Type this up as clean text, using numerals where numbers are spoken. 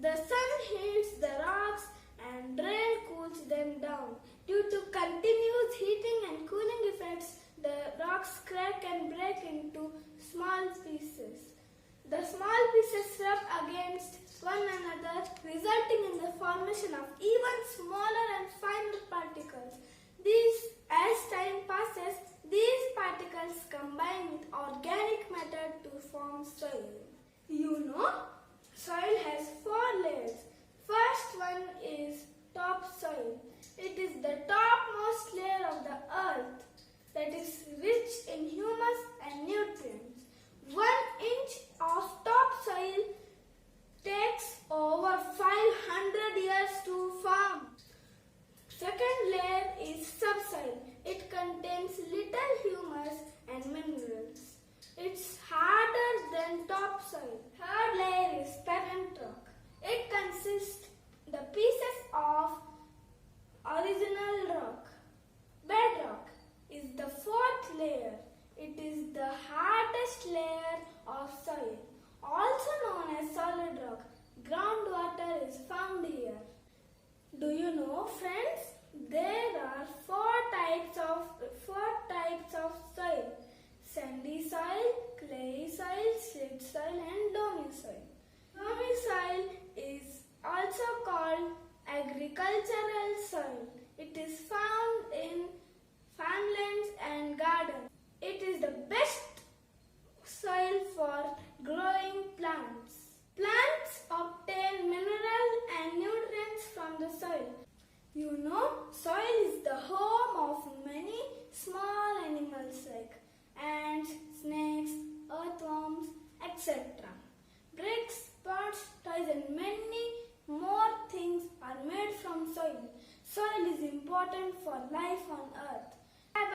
The sun heats the rocks and rain cools them down. Due to continuous heating and cooling effects, the rocks crack and break into small pieces. The small pieces rub against one another, resulting in the formation of even smaller and finer particles. As time passes, these particles combine with organic matter to form soil. You know, soil has 4 layers. First one is topsoil. It is the topmost layer of the earth that is rich in humus and nutrients. 1 inch of topsoil takes over 500 years to form. Second layer is subsoil. It contains little humus and minerals. It's harder than topsoil. Third layer is parent rock. It consists the pieces of original rock. Bedrock is the 4th layer. It is the hardest layer of soil, also known as solid rock. Groundwater is found here. Do you know, friends? There are 4 types of soil: sandy soil, clayey soil, slate soil, and loamy soil. Loamy soil is also called agricultural soil. It is found in farmlands and gardens. It is the best soil for growing plants. Plants obtain mineral and nutrients from the soil. You know, soil is the home of many small animals like ants, snakes, earthworms, etc. Bricks, pots, toys, and many more things are made from soil. Soil is important for life on earth.